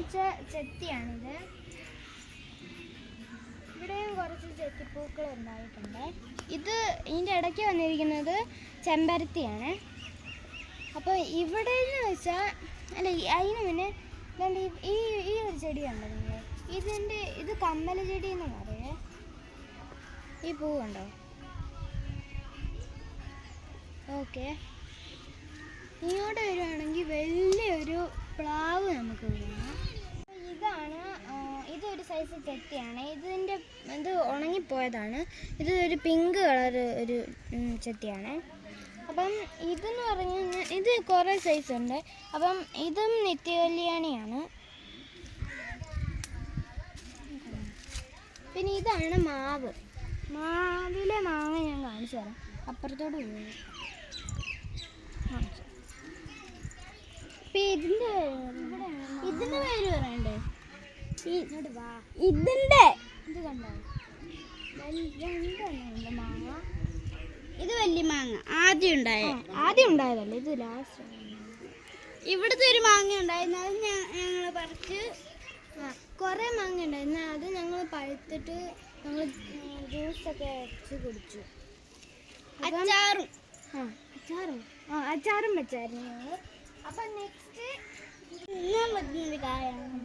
വാങ്ങിച്ച ചെത്തിയാണിത്. ഇവിടെയും കുറച്ച് ചെത്തിപ്പൂക്കൾ ഉണ്ടായിട്ടുണ്ട്. ഇതിൻ്റെ ഇടയ്ക്ക് വന്നിരിക്കുന്നത് ചെമ്പരത്തിയാണ്. അപ്പോൾ ഇവിടെ നിന്ന് വെച്ചാൽ അല്ല, അതിന് പിന്നെ ഈ ഒരു ചെടി കണ്ടോ നിങ്ങൾ? ഇത് കമ്മല ചെടി എന്ന് പറയേ. ഈ പൂ കണ്ടോ? ഓക്കെ, ഇങ്ങോട്ട് വരുവാണെങ്കിൽ വലിയൊരു പ്ലാവ് നമുക്ക് കാണാം. ഇതൊരു സൈസ് ചെത്തിയാണ്. ഇത് ഉണങ്ങിപ്പോയതാണ്. ഇതൊരു പിങ്ക് കളർ ഒരു ചെത്തിയാണ്. അപ്പം ഇതെന്ന് പറഞ്ഞു കഴിഞ്ഞാൽ ഇത് കുറേ സൈസ് ഉണ്ട്. അപ്പം ഇതും നിത്യകല്യാണിയാണ്. പിന്നെ ഇതാണ് മാവ്. മാവിലെ മാങ്ങ ഞാൻ കാണിച്ചു തരാം. അപ്പുറത്തോട്ട് പോകും. ഇതിന്റെ പേര് പറയണ്ടേ? ഇതിന്റെ ഇത് കണ്ടോ? രണ്ടെണ്ണം മാങ്ങ. ഇത് വലിയ മാങ്ങ ആദ്യം ഉണ്ടായതല്ലേ, ഇത് ലാസ്റ്റ്. ഇവിടുത്തെ ഒരു മാങ്ങ ഉണ്ടായിരുന്നു, അത് ഞങ്ങൾ പറിച്ച്. കുറേ മാങ്ങ ഉണ്ടായിരുന്നു, അത് ഞങ്ങൾ പഴുത്തിട്ട് ഞങ്ങൾ ജ്യൂസൊക്കെ അടിച്ച് കുടിച്ചു. അച്ചാറും വെച്ചായിരുന്നു ഞങ്ങൾ. അപ്പം നെക്സ്റ്റ് പറ്റുന്നൊരു കാര്യമാണ്.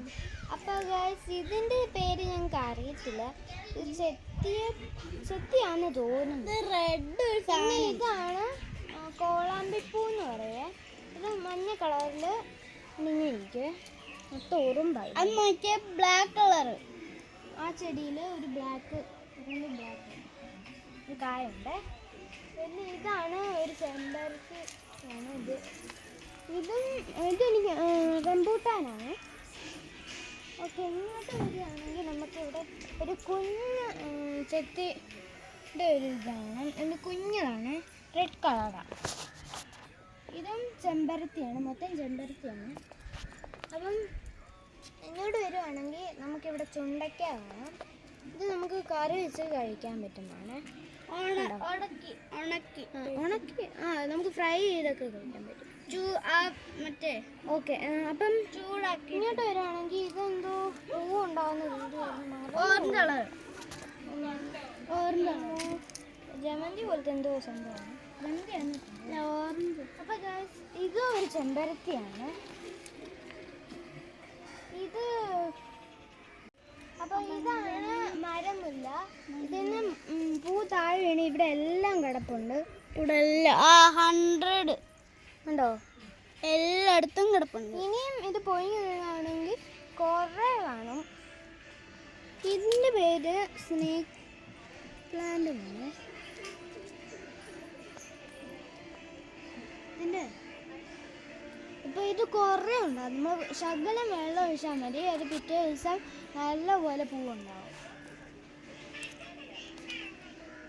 അപ്പോൾ ഗൈസ്, ഇതിൻ്റെ പേര് ഞങ്ങൾക്ക് അറിയത്തില്ല. ഇത് ചെത്തിയാന്ന് തോന്നുന്നു. റെഡ്. ഇതാണ് കോളാമ്പിപ്പൂ എന്ന് പറയേ. ഇത് മഞ്ഞ കളറിൽ ഇങ്ങനെ തോറുമ്പായി. അത് നോക്കിയ ബ്ലാക്ക് കളർ. ആ ചെടിയിൽ ഒരു ബ്ലാക്ക് ഒരു കായുണ്ട്. പിന്നെ ഇതാണ് ഒരു ചെമ്പരത്തി ആണ്. ഇതെനിക്ക് റംബൂട്ടാനാണ്. ഓക്കെ, ഇങ്ങോട്ട് വരികയാണെങ്കിൽ നമുക്കിവിടെ ഒരു കുഞ്ഞ് ചെത്തിയുടെ ഒരു ഇതാണ്. കുഞ്ഞതാണ്, റെഡ് കളറാണ്. ഇതും ചെമ്പരത്തിയാണ്, മൊത്തം ചെമ്പരത്തിയാണ്. അപ്പം ഇങ്ങോട്ട് വരുവാണെങ്കിൽ നമുക്കിവിടെ ചുണ്ടയ്ക്ക കാണാം. ഇത് നമുക്ക് കറി വെച്ച് കഴിക്കാൻ പറ്റുന്നതാണ്. ഉണക്കി നമുക്ക് ഫ്രൈ ചെയ്തൊക്കെ കഴിക്കാൻ പറ്റും. മറ്റേ ഓക്കെ. അപ്പം ചൂടാക്കി ഇങ്ങോട്ട് വരുവാണെങ്കിൽ ഇതെന്തോ പൂവ് ഉണ്ടാകുന്ന ജമന്തി പോലത്തെ എന്തോ സംഭവമാണ്. അപ്പം ഇത് ഒരു ചെമ്പരത്തിയാണ്. അപ്പോൾ ഇതാണ് മരമുല്ല. ഇതിന് പൂ താഴെ വീണ് ഇവിടെ എല്ലാം കിടപ്പുണ്ട്. ഇവിടെ എല്ലാം 100 ഉണ്ടോ, എല്ലായിടത്തും കിടപ്പുണ്ട്. ഇനിയും ഇത് പോയി വീഴുകയാണെങ്കിൽ കുറേ കാണും. ഇതിൻ്റെ പേര് സ്നേക്ക് പ്ലാന്റ് ആണ്. ഇപ്പോൾ ഇത് കുറേ ഉണ്ട്. നമ്മൾ ശകലം വെള്ളം ഒഴിച്ചാൽ മതി, അത് പിറ്റേ ദിവസം നല്ലപോലെ പൂവുണ്ടാവും.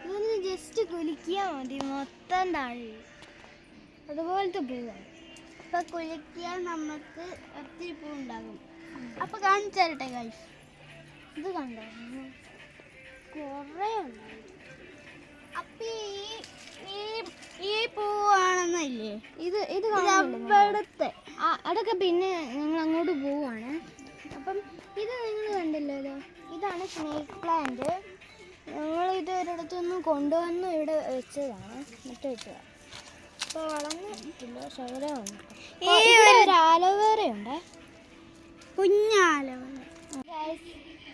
ഇതൊന്ന് ജസ്റ്റ് കുലുക്കിയാൽ മതി, മൊത്തം താഴെ അതുപോലത്തെ പൂവാണ്. അപ്പോൾ കുലുക്കിയാൽ നമുക്ക് ഒത്തിരി പൂവുണ്ടാകും. അപ്പോൾ കാണിച്ചു തരട്ടെ ഗൈസ്. ഇത് കണ്ടോ, കുറേ ഉണ്ട്. അപ്പം ഈ പൂവാണെന്നല്ലേ ഇത് അവിടുത്തെ അതൊക്കെ പിന്നെ ഞങ്ങൾ അങ്ങോട്ട് പോവാണ്. അപ്പം ഇത് നിങ്ങൾ കണ്ടില്ലല്ലോ, ഇതാണ് സ്നേക്ക് പ്ലാന്റ്. ഞങ്ങൾ ഇത് ഒരിടത്തുനിന്ന് കൊണ്ടുവന്ന് ഇവിടെ വെച്ചതാണ്, വെച്ചതാണ്. അപ്പോൾ വളർന്നിട്ടില്ല, ശകലമുണ്ട്. ഒരു ആലോവേറ ഉണ്ട്, കുഞ്ഞാലോവേറ.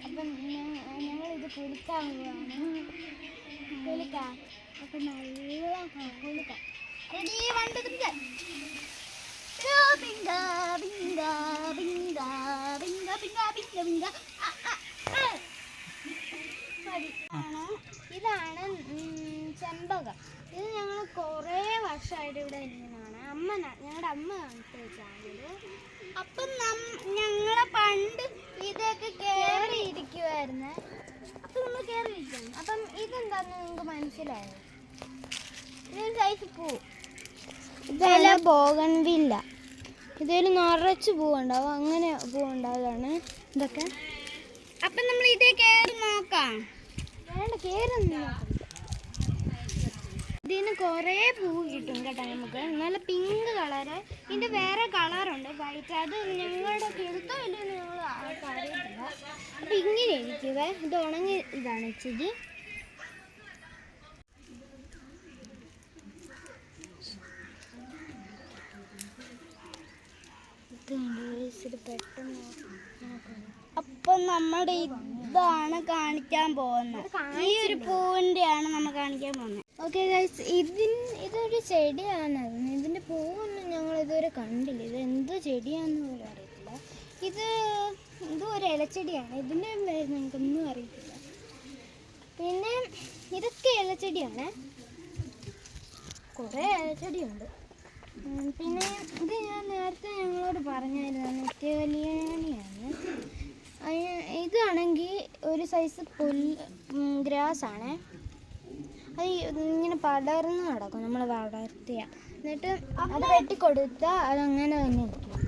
അപ്പം ഞങ്ങളിത് കുളിക്കാൻ പോവാണ്. കുളിക്കാം. അപ്പം നല്ല കുളിക്കാം. റെഡി, 1 2 3 ബിങ്ക ബിങ്ക ബിങ്ക ബിങ്ക ബിങ്ക ബിങ്ക ബിങ്ക. ഇതാണ് ചെമ്പകം. ഇത് ഞങ്ങൾ കുറേ വർഷമായിട്ട് ഇവിടെ ഇരിക്കുന്നതാണ്. ഞങ്ങളുടെ അമ്മ കാണിച്ചു വെച്ചാണിത്. അപ്പം ഞങ്ങളെ പണ്ട് ഇതൊക്കെ കയറിയിരിക്കുമായിരുന്നു. അപ്പം നമ്മൾ കയറിയിരിക്കണം. അപ്പം ഇതെന്താണെന്ന് നിങ്ങൾക്ക് മനസ്സിലായോ? ഇതൊരു സൈസ് പൂ. ഇതല്ല ബോഗൺവില്ല. ഇതിൽ നിറച്ച് പൂവുണ്ടാവും, അങ്ങനെ പൂവുണ്ടാവുകയാണ് ഇതൊക്കെ. അപ്പം നമ്മൾ ഇതേ കയറി നോക്കാം. വേണ്ട, കയറൊന്നും നോക്കാം. ഇതിന് കുറേ പൂ കിട്ടും കേട്ടോ നമുക്ക്. നല്ല പിങ്ക് കളറ്. ഇതിൻ്റെ വേറെ കളറുണ്ട്, വൈറ്റ്. അത് ഞങ്ങളുടെ കിളുത്തോ ഇല്ലെന്ന് ഞങ്ങൾ അപ്പം ഇങ്ങനെ ഇരിക്കുവേ. ഇത് ഉണങ്ങി ഇതാണ് ഇച്ചിരി. അപ്പം നമ്മുടെ ഇതാണ് കാണിക്കാൻ പോകുന്നത്. ഈ ഒരു പൂവിൻ്റെയാണ് നമ്മൾ കാണിക്കാൻ പോകുന്നത്. ഓക്കെ ഗൈസ്, ഇതൊരു ചെടിയാണ്. ഇതിൻ്റെ പൂവൊന്നും ഞങ്ങൾ ഇതുവരെ കണ്ടില്ല. ഇത് എന്ത് ചെടിയാണെന്ന് പോലും അറിയത്തില്ല. ഇതും ഒരു ഇലച്ചെടിയാണ്. ഇതിൻ്റെ പേര് ഞങ്ങൾക്കൊന്നും അറിയത്തില്ല. പിന്നെ ഇതൊക്കെ ഇലച്ചെടിയാണ്. കുറേ ഇലച്ചെടിയുണ്ട്. പിന്നെ ഇത് ഞാൻ നേരത്തെ ഞങ്ങളോട് പറഞ്ഞായിരുന്നു, നിത്യകല്യാണിയാണ്. ഇതാണെങ്കിൽ ഒരു സൈസ് ഗ്രാസാണ്. അത് ഇങ്ങനെ പടർന്ന് നടക്കും. നമ്മൾ വളർത്തിയ എന്നിട്ട് അത് വെട്ടിക്കൊടുത്താൽ അതങ്ങനെ തന്നെ ഇരിക്കും.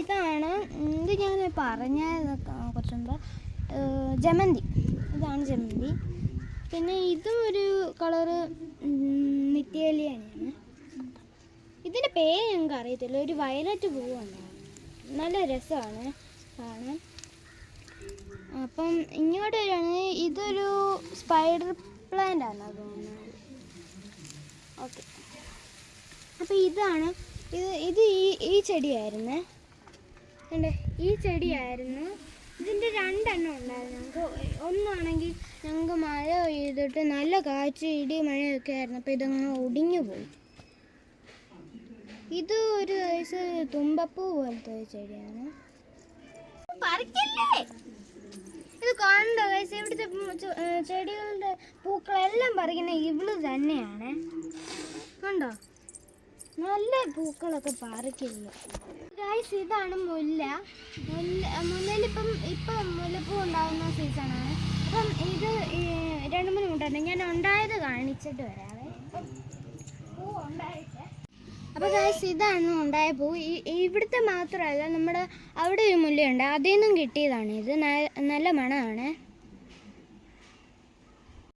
ഇതാണ് ഇത് ഞാൻ പറഞ്ഞ കുറച്ച് മുമ്പ് ജമന്തി. ഇതാണ് ജമന്തി. പിന്നെ ഇതും ഒരു കളറ് നിത്യകല്യാണിയാണ്. ഇതിൻ്റെ പേര് ഞങ്ങൾക്ക് അറിയത്തില്ല. ഒരു വയലറ്റ് പൂവാണ്. നല്ല രസമാണ് കാണാൻ. അപ്പം ഇങ്ങോട്ട് വരികയാണെങ്കിൽ ഇതൊരു സ്പൈഡർ പ്ലാന്റ് ആണ് തോന്നുന്നത്. ഓക്കെ, അപ്പം ഇത് ഈ ചെടിയായിരുന്നു. ഈ ചെടിയായിരുന്നു. ഇതിൻ്റെ 2 എണ്ണം ഉണ്ടായിരുന്നു. ഞങ്ങൾക്ക് ഒന്നാണെങ്കിൽ ഞങ്ങൾക്ക് മഴ പെയ്തിട്ട് നല്ല കാറ്റ് ഇടി മഴയൊക്കെ ആയിരുന്നു. അപ്പോൾ ഇതങ്ങ് ഒടിഞ്ഞു പോയി. ഇത് ഒരു വയസ്സ് തുമ്പപ്പൂ പോലത്തെ ചെടിയാണ്. ഇത് കാണണ്ട വയസ്സ്. ഇവിടുത്തെ ചെടികളുടെ പൂക്കളെല്ലാം പറിക്കുന്ന ഇവള് തന്നെയാണ്. കണ്ടോ, നല്ല പൂക്കളൊക്കെ പറിക്കില്ല ഗൈസ്. ഇതാണ് മുല്ലയിലിപ്പം മുല്ലപ്പൂ ഉണ്ടാകുന്ന സീസണാണ്. അപ്പം ഇത് 2-3 മുട്ടുണ്ട്. ഞാൻ ഉണ്ടായത് കാണിച്ചിട്ട് വരാവേ. പൂ ഉണ്ടായിട്ട്. അപ്പോൾ ഗൈസ്, ഇതാണ് ഉണ്ടായ പൂ. ഇവിടുത്തെ മാത്രമല്ല, നമ്മുടെ അവിടെ ഒരു മുല്ലയുണ്ട്. അതിൽ നിന്നും കിട്ടിയതാണ് ഇത്. നല്ല മണമാണ്.